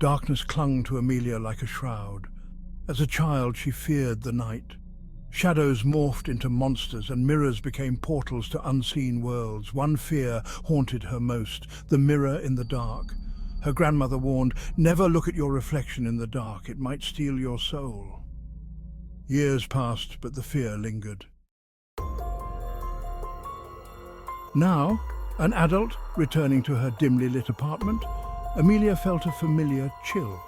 Darkness clung to Amelia like a shroud. As a child, she feared the night. Shadows morphed into monsters and mirrors became portals to unseen worlds. One fear haunted her most, the mirror in the dark. Her grandmother warned, "Never look at your reflection in the dark, it might steal your soul." Years passed, but the fear lingered. Now, an adult returning to her dimly lit apartment, Amelia felt a familiar chill.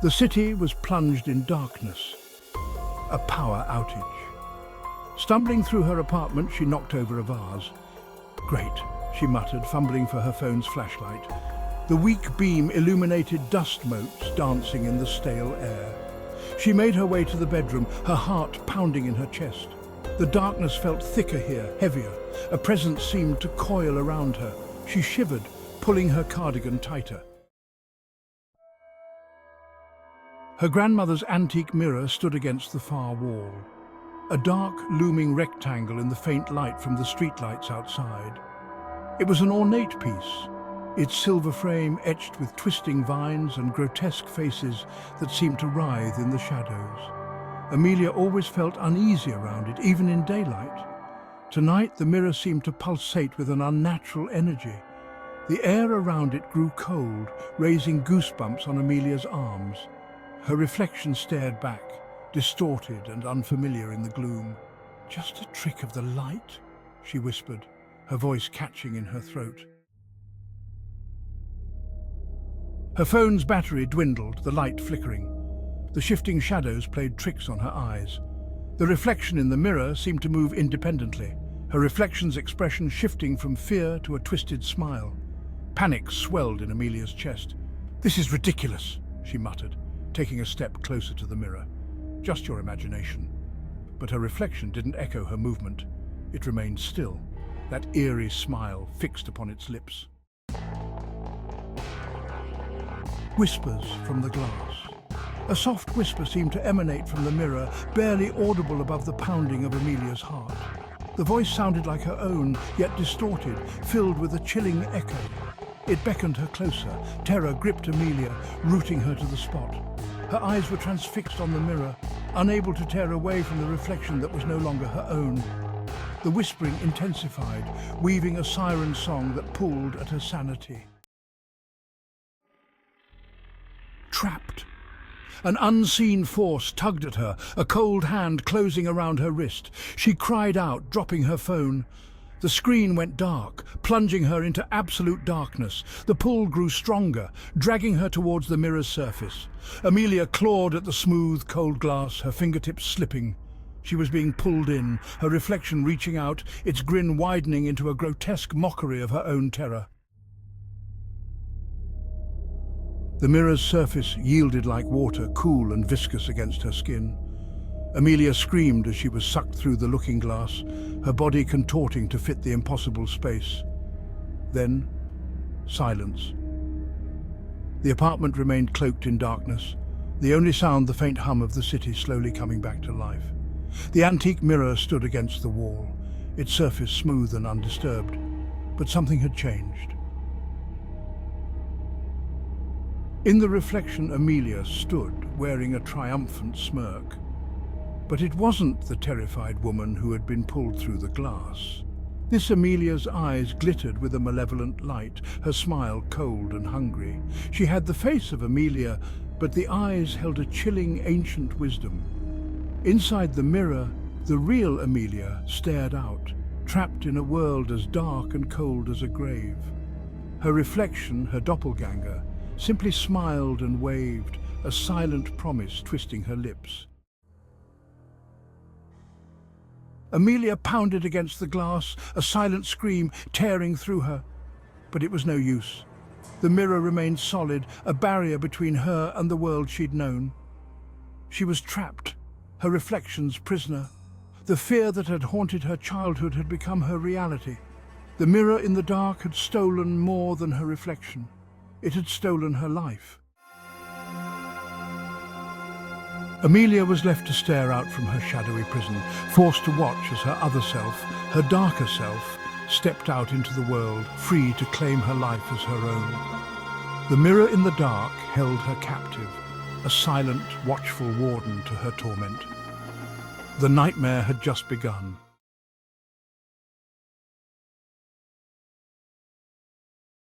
The city was plunged in darkness. A power outage. Stumbling through her apartment, she knocked over a vase. "Great," she muttered, fumbling for her phone's flashlight. The weak beam illuminated dust motes dancing in the stale air. She made her way to the bedroom, her heart pounding in her chest. The darkness felt thicker here, heavier. A presence seemed to coil around her. She shivered, pulling her cardigan tighter. Her grandmother's antique mirror stood against the far wall, a dark, looming rectangle in the faint light from the streetlights outside. It was an ornate piece, its silver frame etched with twisting vines and grotesque faces that seemed to writhe in the shadows. Amelia always felt uneasy around it, even in daylight. Tonight, the mirror seemed to pulsate with an unnatural energy. The air around it grew cold, raising goosebumps on Amelia's arms. Her reflection stared back, distorted and unfamiliar in the gloom. "Just a trick of the light?" she whispered, her voice catching in her throat. Her phone's battery dwindled, the light flickering. The shifting shadows played tricks on her eyes. The reflection in the mirror seemed to move independently, her reflection's expression shifting from fear to a twisted smile. Panic swelled in Amelia's chest. "This is ridiculous," she muttered, taking a step closer to the mirror. "Just your imagination." But her reflection didn't echo her movement. It remained still, that eerie smile fixed upon its lips. Whispers from the glass. A soft whisper seemed to emanate from the mirror, barely audible above the pounding of Amelia's heart. The voice sounded like her own, yet distorted, filled with a chilling echo. It beckoned her closer. Terror gripped Amelia, rooting her to the spot. Her eyes were transfixed on the mirror, unable to tear away from the reflection that was no longer her own. The whispering intensified, weaving a siren song that pulled at her sanity. Trapped. An unseen force tugged at her, a cold hand closing around her wrist. She cried out, dropping her phone. The screen went dark, plunging her into absolute darkness. The pull grew stronger, dragging her towards the mirror's surface. Amelia clawed at the smooth, cold glass, her fingertips slipping. She was being pulled in, her reflection reaching out, its grin widening into a grotesque mockery of her own terror. The mirror's surface yielded like water, cool and viscous against her skin. Amelia screamed as she was sucked through the looking glass, her body contorting to fit the impossible space. Then, silence. The apartment remained cloaked in darkness, the only sound the faint hum of the city slowly coming back to life. The antique mirror stood against the wall, its surface smooth and undisturbed, but something had changed. In the reflection, Amelia stood, wearing a triumphant smirk. But it wasn't the terrified woman who had been pulled through the glass. This Amelia's eyes glittered with a malevolent light, her smile cold and hungry. She had the face of Amelia, but the eyes held a chilling ancient wisdom. Inside the mirror, the real Amelia stared out, trapped in a world as dark and cold as a grave. Her reflection, her doppelganger, simply smiled and waved, a silent promise twisting her lips. Amelia pounded against the glass, a silent scream tearing through her. But it was no use. The mirror remained solid, a barrier between her and the world she'd known. She was trapped, her reflection's prisoner. The fear that had haunted her childhood had become her reality. The mirror in the dark had stolen more than her reflection. It had stolen her life. Amelia was left to stare out from her shadowy prison, forced to watch as her other self, her darker self, stepped out into the world, free to claim her life as her own. The mirror in the dark held her captive, a silent, watchful warden to her torment. The nightmare had just begun.